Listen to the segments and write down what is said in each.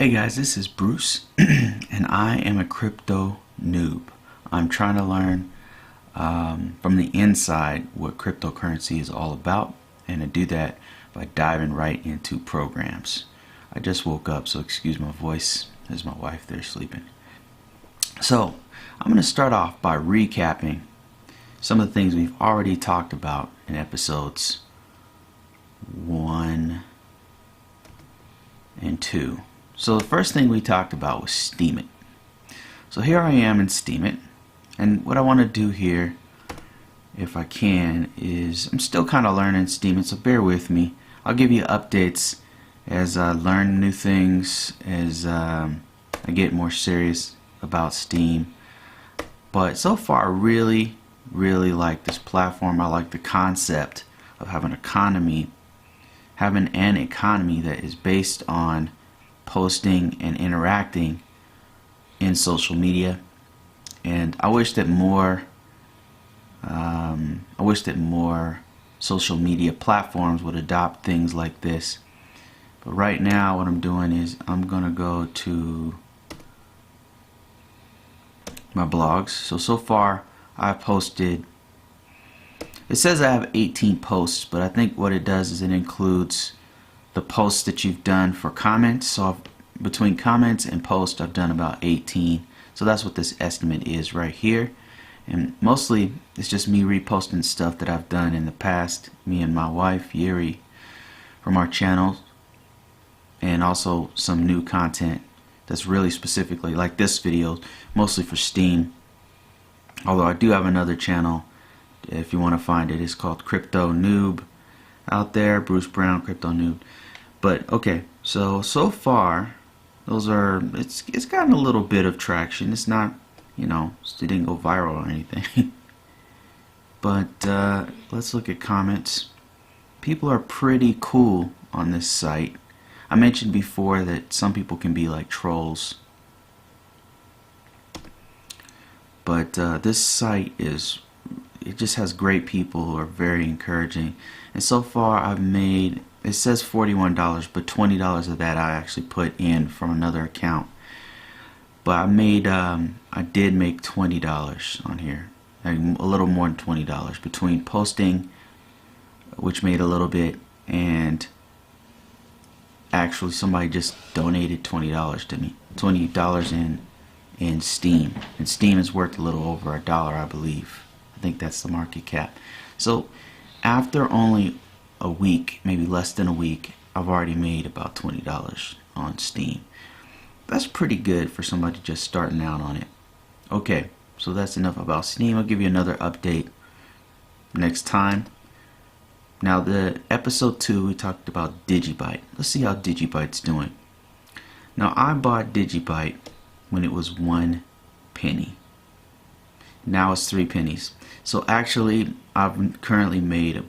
Hey guys, this is Bruce, and I am a crypto noob. I'm trying to learn from the inside what cryptocurrency is all about, and to do that by diving right into programs. I just woke up, so excuse my voice. There's my wife there sleeping. So, I'm going to start off by recapping some of the things we've already talked about in episodes 1 and 2. So the first thing we talked about was Steemit. So here I am in Steemit, and what I want to do here, if I can, is I'm still kind of learning Steemit, so bear with me. I'll give you updates as I learn new things, as I get more serious about Steem. But so far, I really like this platform. I like the concept of having an economy that is based on posting and interacting in social media, and I wish that more social media platforms would adopt things like this. But right now, what I'm doing is I'm gonna go to my blogs. So far, I've posted. It says I have 18 posts, but I think what it does is it includes the posts that you've done for comments. So between comments and posts, I've done about 18. So that's what this estimate is right here. And mostly it's just me reposting stuff that I've done in the past, me and my wife Yuri, from our channel, and also some new content that's really specifically like this video, mostly for Steem. Although I do have another channel, if you want to find it, it's called Crypto00b out there, Bruce Brown, Crypto Noob. But okay, so far those are, it's gotten a little bit of traction. It's not, it didn't go viral or anything. But let's look at comments. People are pretty cool on this site. I mentioned before that some people can be like trolls, but this site it just has great people who are very encouraging. And so far I've made, it says $41, but $20 of that I actually put in from another account. But I did make $20 on here, a little more than $20 between posting, which made a little bit, and actually somebody just donated $20 to me, $20 in Steem, and Steem is worth a little over $1, I believe. I think that's the market cap. So after only a week, maybe less than a week, I've already made about $20 on Steem. That's pretty good for somebody just starting out on it. Okay, so that's enough about Steem. I'll give you another update next time. Now, the episode 2, we talked about Digibyte. Let's see how Digibyte's doing. Now, I bought Digibyte when it was 1 penny. Now it's 3 pennies. So actually, I've currently made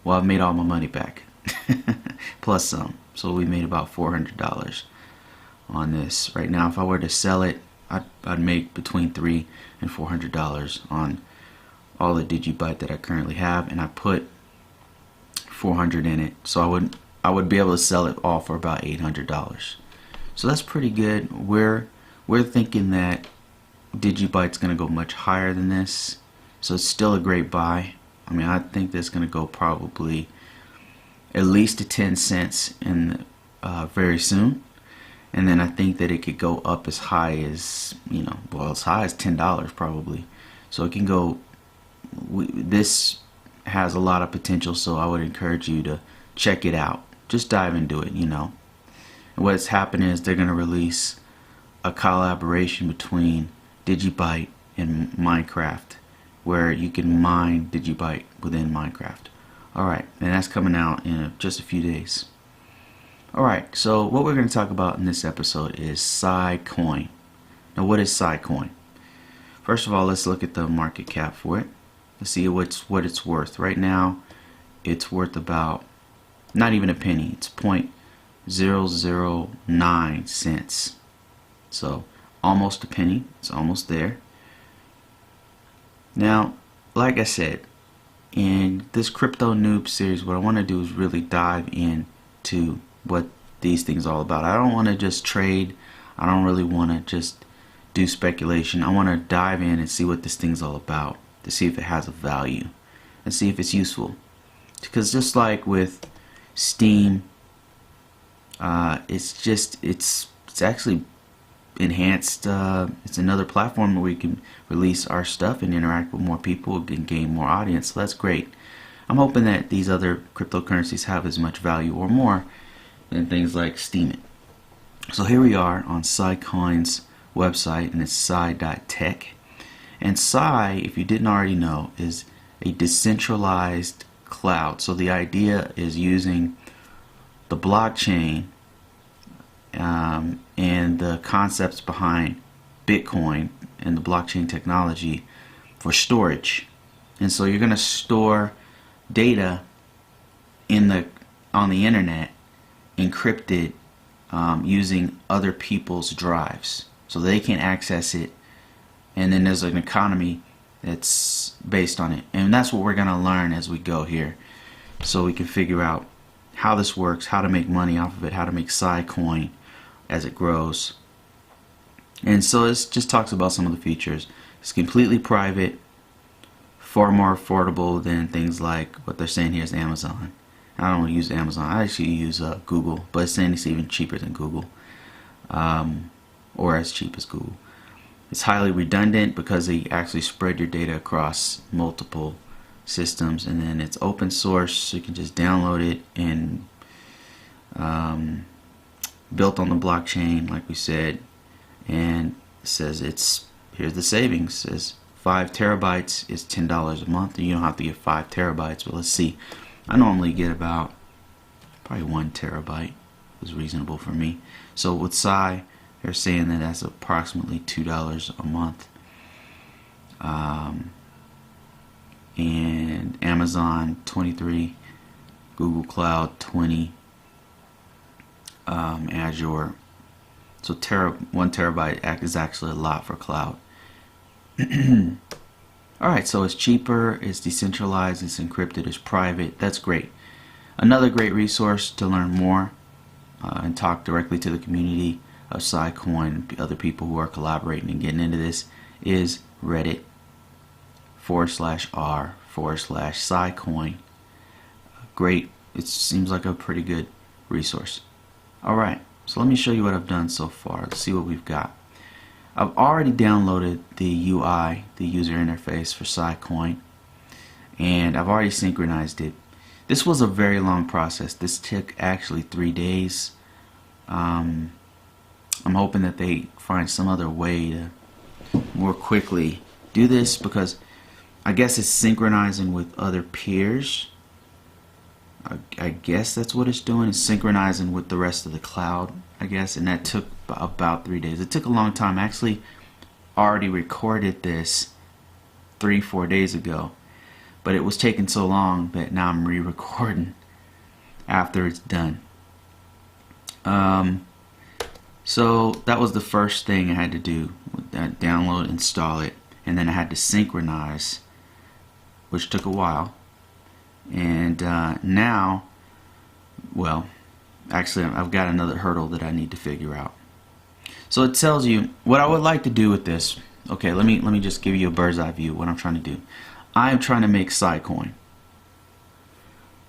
I've made all my money back, plus some. So we made about $400 on this. Right now, if I were to sell it, I'd make between $300 and $400 on all the Digibyte that I currently have, and I put 400 in it. So I would be able to sell it all for about $800. So that's pretty good. We're thinking that Digibyte's going to go much higher than this, so it's still a great buy. I mean, I think that's going to go probably at least to 10 cents very soon, and then I think that it could go up as high as as high as $10 probably. So it can go. This has a lot of potential, so I would encourage you to check it out. Just dive into it. And what's happening is they're going to release a collaboration between Digibyte and Minecraft, where you can mine Digibyte within Minecraft. Alright, and that's coming out in just a few days. Alright, so what we're going to talk about in this episode is Siacoin. Now, what is Siacoin? First of all, let's look at the market cap for it. Let's see what it's worth. Right now, it's worth about, not even a penny. It's 0.009 cents. So almost a penny. It's almost there. Now, like I said, in this Crypto Noob series, what I want to do is really dive into what these things all about. I don't want to just trade. I don't really want to just do speculation. I want to dive in and see what this thing's all about, to see if it has a value and see if it's useful. Because just like with Steam, it's actually enhanced. It's another platform where we can release our stuff and interact with more people and gain more audience. So that's great. I'm hoping that these other cryptocurrencies have as much value or more than things like Steam it. So here we are on Siacoin's website, and it's Psi.tech. And Psi, if you didn't already know, is a decentralized cloud. So the idea is using the blockchain and the concepts behind Bitcoin and the blockchain technology for storage. And so you're going to store data on the internet, encrypted, using other people's drives, so they can access it, and then there's an economy that's based on it. And that's what we're going to learn as we go here, so we can figure out how this works, how to make money off of it, how to make Siacoin as it grows. And so it just talks about some of the features. It's completely private, far more affordable than things like what they're saying here is Amazon. I don't use Amazon. I actually use Google, but it's saying it's even cheaper than Google, or as cheap as Google. It's highly redundant because they actually spread your data across multiple systems, and then it's open source, so you can just download it, and built on the blockchain, like we said. And it says here's the savings. It says 5 terabytes is $10 a month, and you don't have to get 5 terabytes, but let's see. I normally get about probably 1 terabyte is reasonable for me. So with Psi, they're saying that that's approximately $2 a month. And Amazon 23, Google Cloud 20, Azure. So 1 terabyte is actually a lot for cloud. Alright, so it's cheaper, it's decentralized, it's encrypted, it's private. That's great. Another great resource to learn more and talk directly to the community of Siacoin, other people who are collaborating and getting into this, is Reddit/r/Siacoin. Great. It seems like a pretty good resource. Alright, so let me show you what I've done so far. Let's see what we've got. I've already downloaded the UI, the user interface for Siacoin, and I've already synchronized it. This was a very long process. This took actually 3 days. I'm hoping that they find some other way to more quickly do this, because I guess it's synchronizing with other peers. I guess that's what it's doing. It's synchronizing with the rest of the cloud, I guess, and that took about 3 days. It took a long time. I actually already recorded this 3-4 days ago, but it was taking so long that now I'm re-recording after it's done. So that was the first thing I had to do. Download, install it, and then I had to synchronize, which took a while. And now, well, actually I've got another hurdle that I need to figure out. So it tells you what I would like to do with this. Okay, let me just give you a bird's eye view of what I'm trying to do. I am trying to make Siacoin.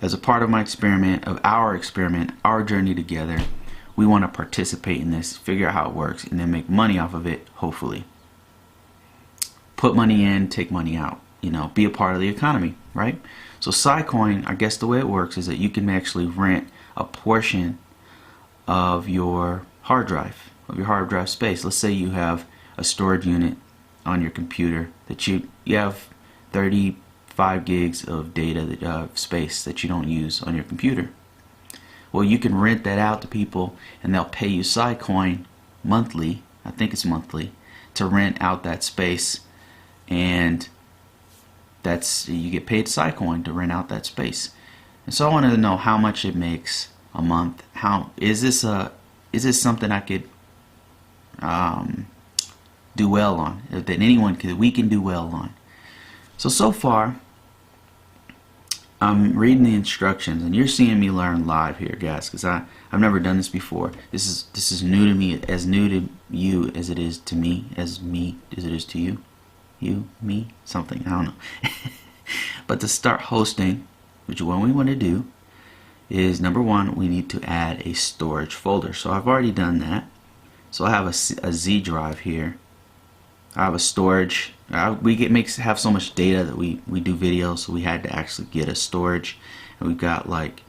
As a part of my experiment, our journey together, we want to participate in this, figure out how it works, and then make money off of it, hopefully. Put money in, take money out, be a part of the economy, right? So Siacoin, I guess the way it works is that you can actually rent a portion of your hard drive, space. Let's say you have a storage unit on your computer that you have 35 gigs of data, space that you don't use on your computer. Well, you can rent that out to people, and they'll pay you Siacoin monthly, I think it's monthly, to rent out that space, and you get paid Siacoin to rent out that space. And so I wanted to know how much it makes a month. How is this something I could do well on, that we can do well on? So far I'm reading the instructions, and you're seeing me learn live here, guys, because I've never done this before. This is new to me, as new to you as it is to me, as it is to you. You, me, something, I don't know. But to start hosting, which what we want to do is, number one, we need to add a storage folder. So I've already done that. So I have a Z drive here. I have a storage. We have so much data that we do videos, so we had to actually get a storage, and we've got like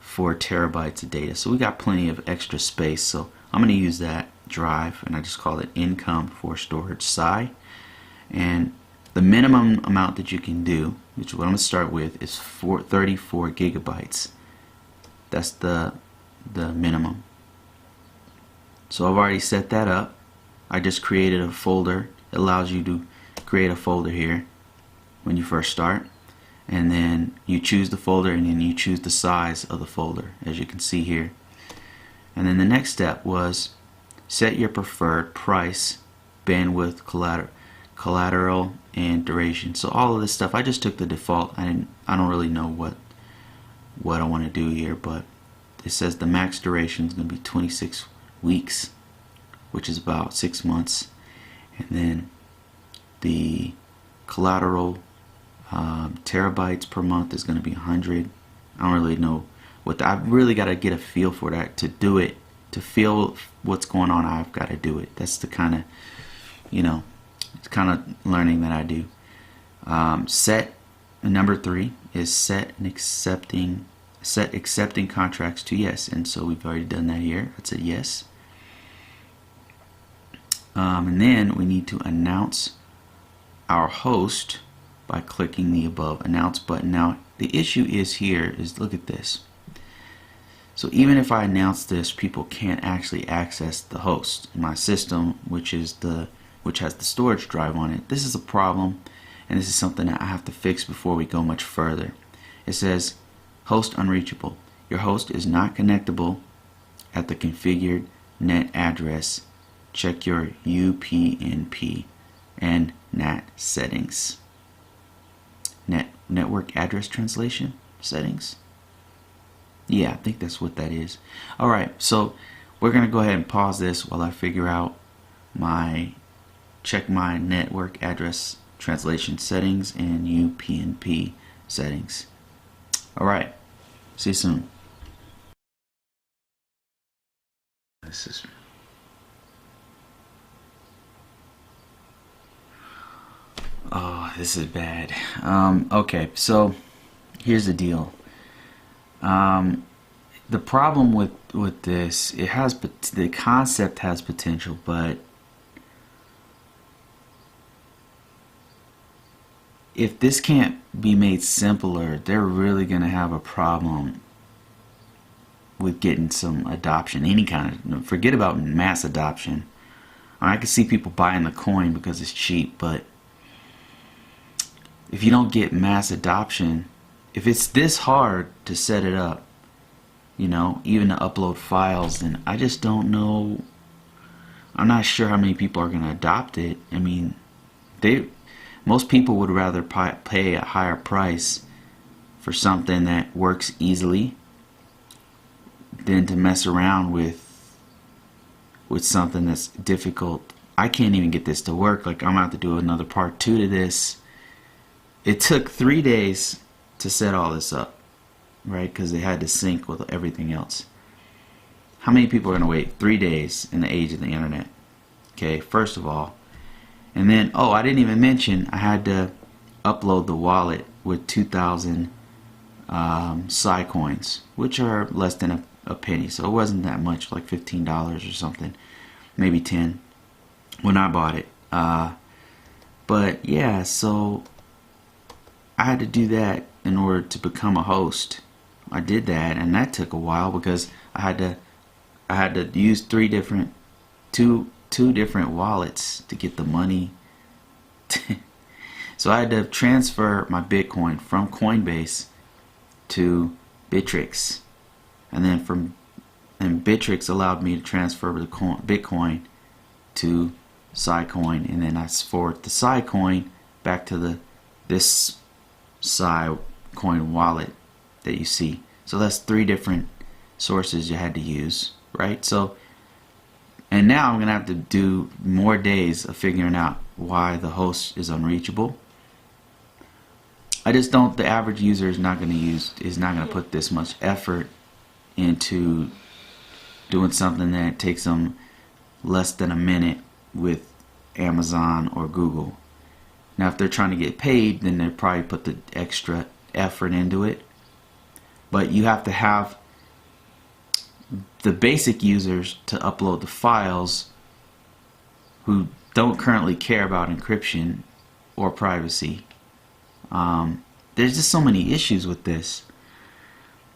4 terabytes of data. So we got plenty of extra space. So I'm going to use that drive, and I just call it income for storage psi. And the minimum amount that you can do, which is what I'm going to start with, is 34 gigabytes. That's the minimum. So I've already set that up. I just created a folder. It allows you to create a folder here when you first start, and then you choose the folder, and then you choose the size of the folder, as you can see here. And then the next step was set your preferred price, bandwidth, collateral, and duration. So all of this stuff, I just took the default. I don't really know what I want to do here, but it says the max duration is going to be 26 weeks, which is about 6 months. And then the collateral terabytes per month is going to be 100. I don't really know I've really got to get a feel for that. To do it, to feel what's going on, I've got to do it. That's the kind of, it's kind of learning that I do. Number 3 is set accepting contracts to yes, and so we've already done that here. I said yes. And then we need to announce our host by clicking the above announce button. Now the issue is here is, look at this. So even if I announce this, people can't actually access the host in my system, which has the storage drive on it. This is a problem, and this is something that I have to fix before we go much further. It says host unreachable. Your host is not connectable at the configured net address. Check your UPnP and NAT settings. Network address translation settings. Yeah, I think that's what that is. Alright, so we're going to go ahead and pause this while I figure out check my network address translation settings and UPnP settings. Alright, see you soon. This is bad. Okay, so here's the deal. The problem with this, the concept has potential, but if this can't be made simpler, they're really going to have a problem with getting some adoption, any kind of, forget about mass adoption. I can see people buying the coin because it's cheap, but if you don't get mass adoption, if it's this hard to set it up, even to upload files, then I just don't know. I'm not sure how many people are going to adopt it. I mean, most people would rather pay a higher price for something that works easily than to mess around with something that's difficult. I can't even get this to work. Like, I'm going to have to do another part 2 to this. It took 3 days to set all this up, right? Because they had to sync with everything else. How many people are going to wait 3 days in the age of the internet? Okay, first of all. And then, I didn't even mention I had to upload the wallet with 2,000 Siacoins, which are less than a penny. So it wasn't that much, like $15 or something, maybe 10 when I bought it. But yeah, so I had to do that in order to become a host. I did that, and that took a while because I had to use two different wallets to get the money. So I had to transfer my Bitcoin from Coinbase to Bittrex, and then Bittrex allowed me to transfer the Bitcoin to Siacoin, and then I forward the Siacoin back to this Psi Siacoin wallet that you see. So that's 3 different sources you had to use, right? So, and now I'm gonna have to do more days of figuring out why the host is unreachable. I just don't. The average user is not gonna put this much effort into doing something that takes them less than a minute with Amazon or Google. Now, if they're trying to get paid, then they probably put the extra effort into it. But you have to have the basic users to upload the files who don't currently care about encryption or privacy. There's just so many issues with this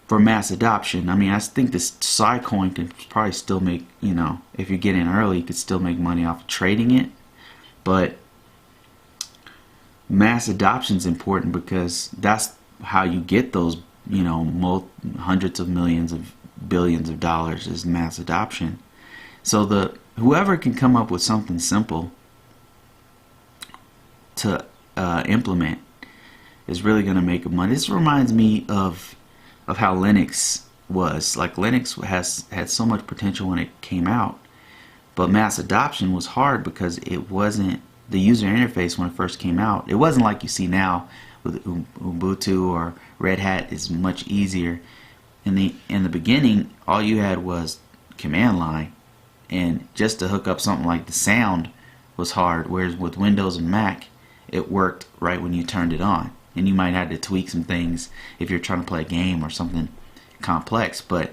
for mass adoption. I mean, I think this Siacoin could probably still make, you know, if you get in early, you could still make money off of trading it. But mass adoption is important because that's how you get those, you know, hundreds of millions of billions of dollars is mass adoption. So whoever can come up with something simple to implement is really going to make money. This reminds me of how Linux was. Like, Linux had so much potential when it came out, but mass adoption was hard because it wasn't the user interface when it first came out. It wasn't like you see now with Ubuntu or Red Hat. Is much easier. In the beginning, all you had was command line, and just to hook up something like the sound was hard. Whereas with Windows and Mac, it worked right when you turned it on. And you might have to tweak some things if you're trying to play a game or something complex, but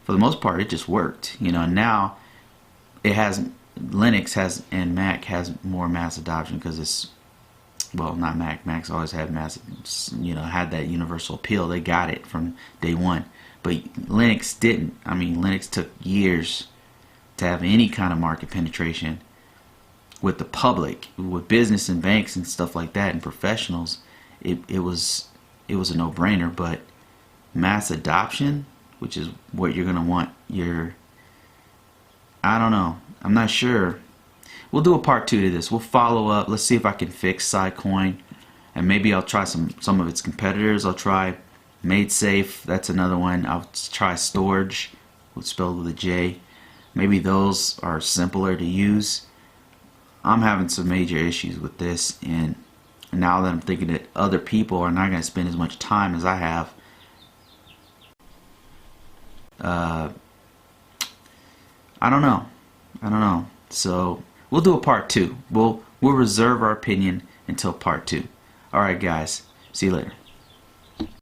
for the most part it just worked, you know. And now Linux has, and Mac has more mass adoption because it's, well, not Mac's always had mass, you know, had that universal appeal. They got it from day one, but Linux didn't. I mean, Linux took years to have any kind of market penetration with the public, with business and banks and stuff like that, and professionals. It was a no-brainer. But mass adoption, which is what you're gonna want I don't know, I'm not sure. We'll do a part 2 to this. We'll follow up. Let's see if I can fix Siacoin, and maybe I'll try some of its competitors. I'll try MadeSafe. That's another one. I'll try Storage, spelled with a J. Maybe those are simpler to use. I'm having some major issues with this, and now that I'm thinking that other people are not going to spend as much time as I have, I don't know. So we'll do a part 2. We'll reserve our opinion until part 2. Alright guys, see you later.